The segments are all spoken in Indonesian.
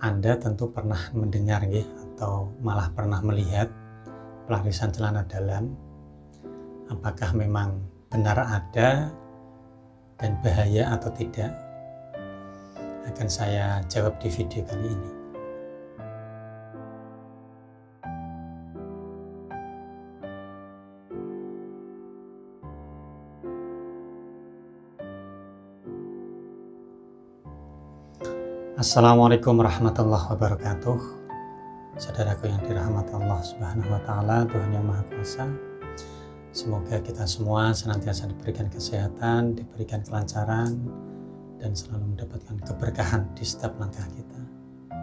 Anda tentu pernah mendengar ya, atau malah pernah melihat pelarisan celana dalam. Apakah memang benar ada dan bahaya atau tidak? Akan saya jawab di video kali ini. Assalamualaikum warahmatullahi wabarakatuh. Saudaraku yang dirahmati Allah Subhanahu wa Ta'ala, Tuhan yang Maha Kuasa, semoga kita semua senantiasa diberikan kesehatan, diberikan kelancaran, dan selalu mendapatkan keberkahan di setiap langkah kita.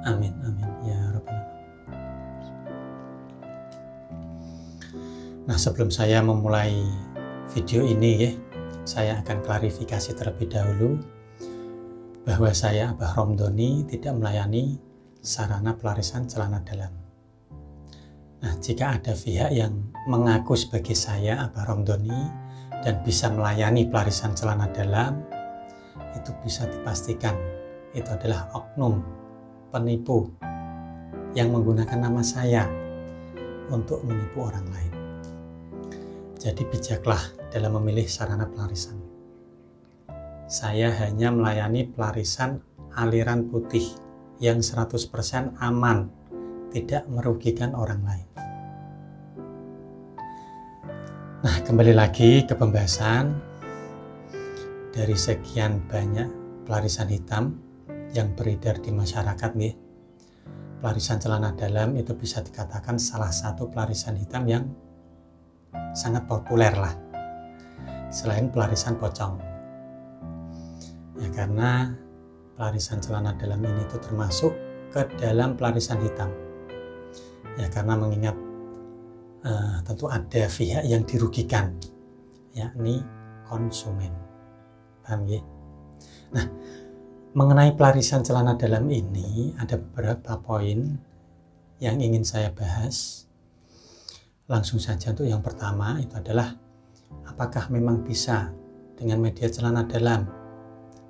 Amin, amin, ya Rabbal Alamin. Nah, sebelum saya memulai video ini ya, saya akan klarifikasi terlebih dahulu bahwa saya, Abah Romdoni, tidak melayani sarana pelarisan celana dalam. Nah, jika ada pihak yang mengaku sebagai saya, Abah Romdoni, dan bisa melayani pelarisan celana dalam, itu bisa dipastikan itu adalah oknum penipu yang menggunakan nama saya untuk menipu orang lain. Jadi bijaklah dalam memilih sarana pelarisan. Saya hanya melayani pelarisan aliran putih yang 100% aman, tidak merugikan orang lain. Nah, kembali lagi ke pembahasan. Dari sekian banyak pelarisan hitam yang beredar di masyarakat nih, pelarisan celana dalam itu bisa dikatakan salah satu pelarisan hitam yang sangat populer lah, selain pelarisan pocong. Ya, karena pelarisan celana dalam ini itu termasuk ke dalam pelarisan hitam. Ya, karena mengingat tentu ada pihak yang dirugikan, yakni konsumen. Paham ya? Nah, mengenai pelarisan celana dalam ini ada beberapa poin yang ingin saya bahas. Langsung saja, untuk yang pertama itu adalah apakah memang bisa dengan media celana dalam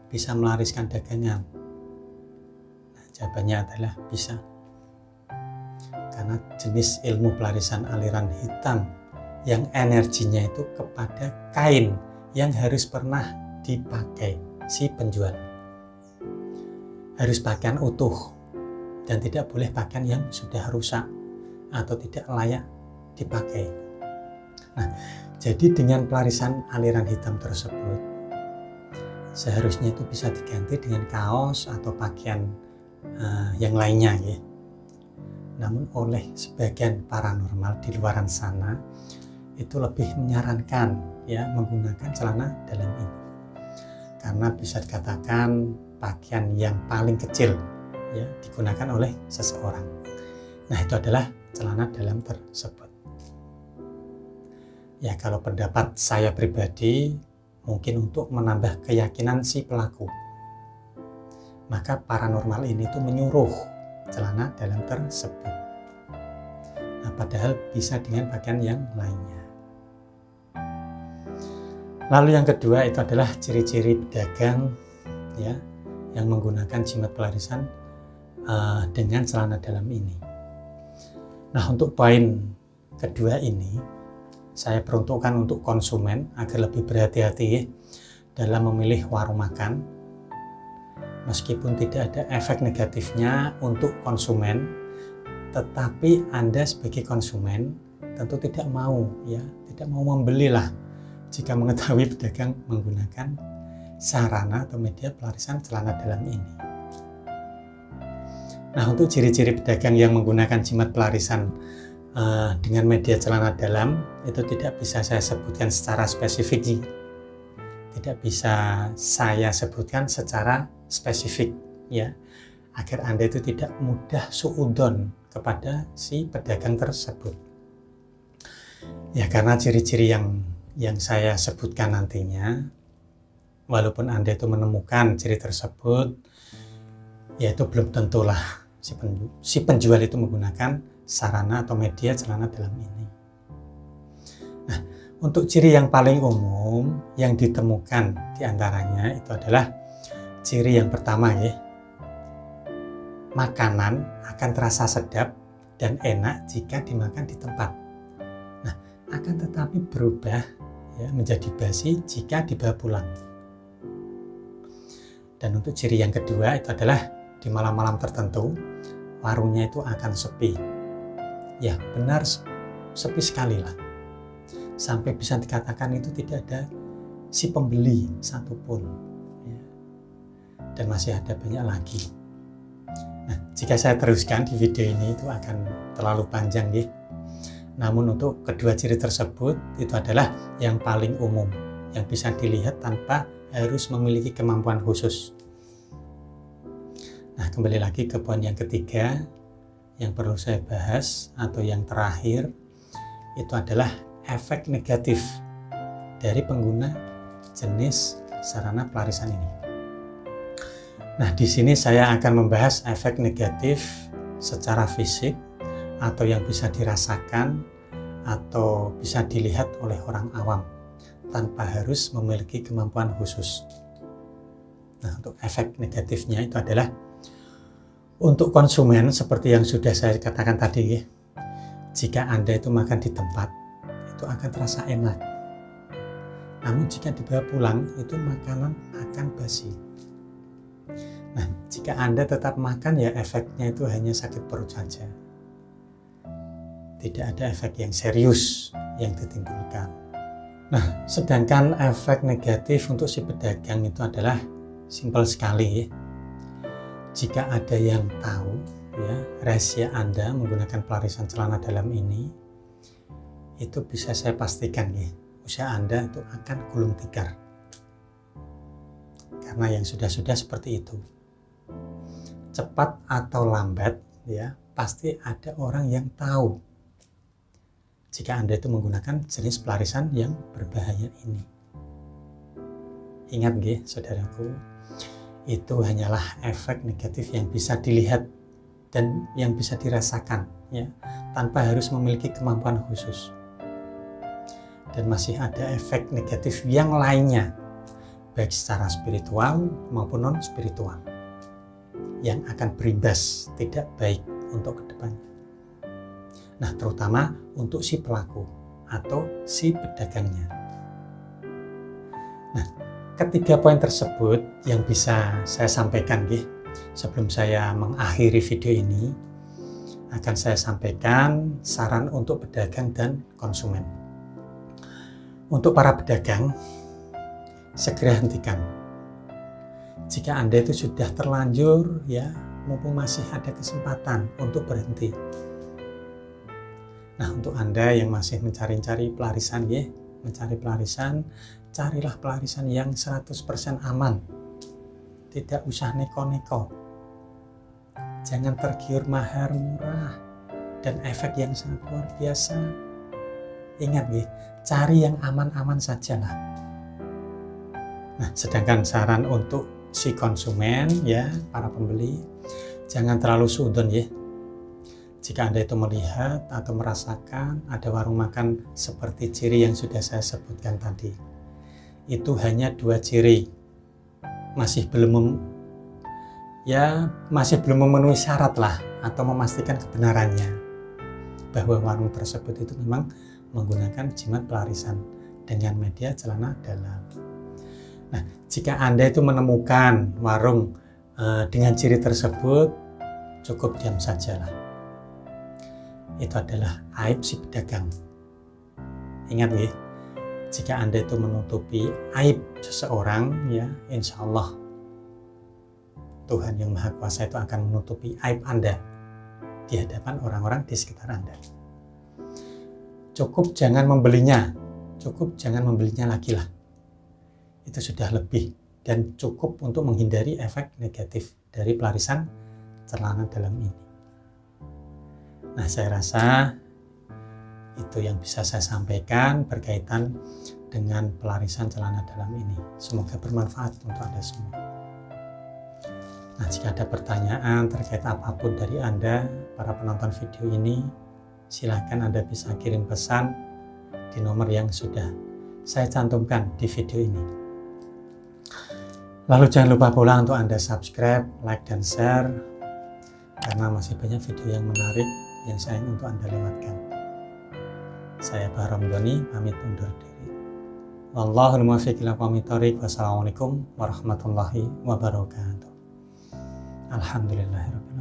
bisa melariskan dagangan? Nah, jawabannya adalah bisa. Karena jenis ilmu pelarisan aliran hitam yang energinya itu kepada kain yang harus pernah dipakai si penjual. Harus pakaian utuh dan tidak boleh pakaian yang sudah rusak atau tidak layak dipakai. Nah, jadi dengan pelarisan aliran hitam tersebut, seharusnya itu bisa diganti dengan kaos atau pakaian yang lainnya ya. Namun oleh sebagian paranormal di luaran sana itu lebih menyarankan ya menggunakan celana dalam ini, karena bisa dikatakan pakaian yang paling kecil ya digunakan oleh seseorang. Nah, itu adalah celana dalam tersebut. Ya, kalau pendapat saya pribadi, mungkin untuk menambah keyakinan si pelaku, maka paranormal ini tuh menyuruh celana dalam tersebut. Nah, padahal bisa dengan pakaian yang lainnya. Lalu yang kedua itu adalah ciri-ciri pedagang ya yang menggunakan jimat pelarisan dengan celana dalam ini. Nah, untuk poin kedua ini saya peruntukkan untuk konsumen agar lebih berhati-hati ya dalam memilih warung makan. Meskipun tidak ada efek negatifnya untuk konsumen, tetapi Anda sebagai konsumen tentu tidak mau ya, tidak mau membelilah jika mengetahui pedagang menggunakan sarana atau media pelarisan celana dalam ini. Nah, untuk ciri-ciri pedagang yang menggunakan jimat pelarisan dengan media celana dalam itu tidak bisa saya sebutkan secara spesifik, tidak bisa saya sebutkan secara spesifik ya, agar Anda itu tidak mudah suudzon kepada si pedagang tersebut. Ya, karena ciri-ciri yang saya sebutkan nantinya, walaupun Anda itu menemukan ciri tersebut, ya itu belum tentulah si penjual itu menggunakan sarana atau media celana dalam ini. Nah, untuk ciri yang paling umum yang ditemukan diantaranya itu adalah ciri yang pertama ya, makanan akan terasa sedap dan enak jika dimakan di tempat. Nah, akan tetapi berubah ya, menjadi basi jika dibawa pulang. Dan untuk ciri yang kedua itu adalah di malam-malam tertentu warungnya itu akan sepi. Ya, benar sepi sekali lah. Sampai bisa dikatakan itu tidak ada si pembeli satupun. Ya. Dan masih ada banyak lagi. Nah, jika saya teruskan di video ini itu akan terlalu panjang ya. Namun untuk kedua ciri tersebut itu adalah yang paling umum, yang bisa dilihat tanpa harus memiliki kemampuan khusus. Nah, kembali lagi ke poin yang ketiga yang perlu saya bahas atau yang terakhir itu adalah efek negatif dari pengguna jenis sarana pelarisan ini. Nah, di sini saya akan membahas efek negatif secara fisik atau yang bisa dirasakan atau bisa dilihat oleh orang awam tanpa harus memiliki kemampuan khusus. Nah, untuk efek negatifnya itu adalah untuk konsumen seperti yang sudah saya katakan tadi, jika Anda itu makan di tempat itu akan terasa enak. Namun jika dibawa pulang itu makanan akan basi. Nah, jika Anda tetap makan ya efeknya itu hanya sakit perut saja. Tidak ada efek yang serius yang ditimbulkan. Nah, sedangkan efek negatif untuk si pedagang itu adalah simpel sekali. Jika ada yang tahu ya rahasia Anda menggunakan pelarisan celana dalam ini, itu bisa saya pastikan ya, usaha Anda itu akan gulung tikar. Karena yang sudah-sudah seperti itu. Cepat atau lambat ya, pasti ada orang yang tahu jika Anda itu menggunakan jenis pelarisan yang berbahaya ini. Ingat nggih, saudaraku, itu hanyalah efek negatif yang bisa dilihat dan yang bisa dirasakan ya, tanpa harus memiliki kemampuan khusus. Dan masih ada efek negatif yang lainnya, baik secara spiritual maupun non-spiritual, yang akan berimbas tidak baik untuk kedepannya. Nah, terutama untuk si pelaku atau si pedagangnya. Nah, ketiga poin tersebut yang bisa saya sampaikan sebelum saya mengakhiri video ini, akan saya sampaikan saran untuk pedagang dan konsumen. Untuk para pedagang, segera hentikan. Jika Anda itu sudah terlanjur ya, mumpung masih ada kesempatan untuk berhenti. Nah, untuk Anda yang masih mencari-cari pelarisan mencari pelarisan, carilah pelarisan yang 100% aman. Tidak usah neko-neko. Jangan tergiur mahar murah dan efek yang sangat luar biasa. Ingat cari yang aman-aman sajalah. Nah, sedangkan saran untuk si konsumen ya, para pembeli, jangan terlalu sudon Jika Anda itu melihat atau merasakan ada warung makan seperti ciri yang sudah saya sebutkan tadi, itu hanya 2 ciri, masih belum memenuhi syarat lah atau memastikan kebenarannya bahwa warung tersebut itu memang menggunakan jimat pelarisan dengan media celana dalam. Nah, jika Anda itu menemukan warung dengan ciri tersebut, cukup diam sajalah. Itu adalah aib si pedagang. Ingat jika Anda itu menutupi aib seseorang ya, insya Allah Tuhan yang Maha Kuasa itu akan menutupi aib Anda di hadapan orang-orang di sekitar Anda. Cukup jangan membelinya lagi lah. Itu sudah lebih dan cukup untuk menghindari efek negatif dari pelarisan celana dalam ini. Nah, saya rasa itu yang bisa saya sampaikan berkaitan dengan pelarisan celana dalam ini. Semoga bermanfaat untuk Anda semua. Nah, jika ada pertanyaan terkait apapun dari Anda, para penonton video ini, silakan Anda bisa kirim pesan di nomor yang sudah saya cantumkan di video ini. Lalu jangan lupa pula untuk Anda subscribe, like, dan share karena masih banyak video yang menarik yang saya ingin untuk Anda lewatkan. Saya Bahram Doni, pamit undur diri. Wallahul muwaffiq ila aqwamit thoriq. Wassalamualaikum warahmatullahi wabarakatuh. Alhamdulillahirabbil alamin.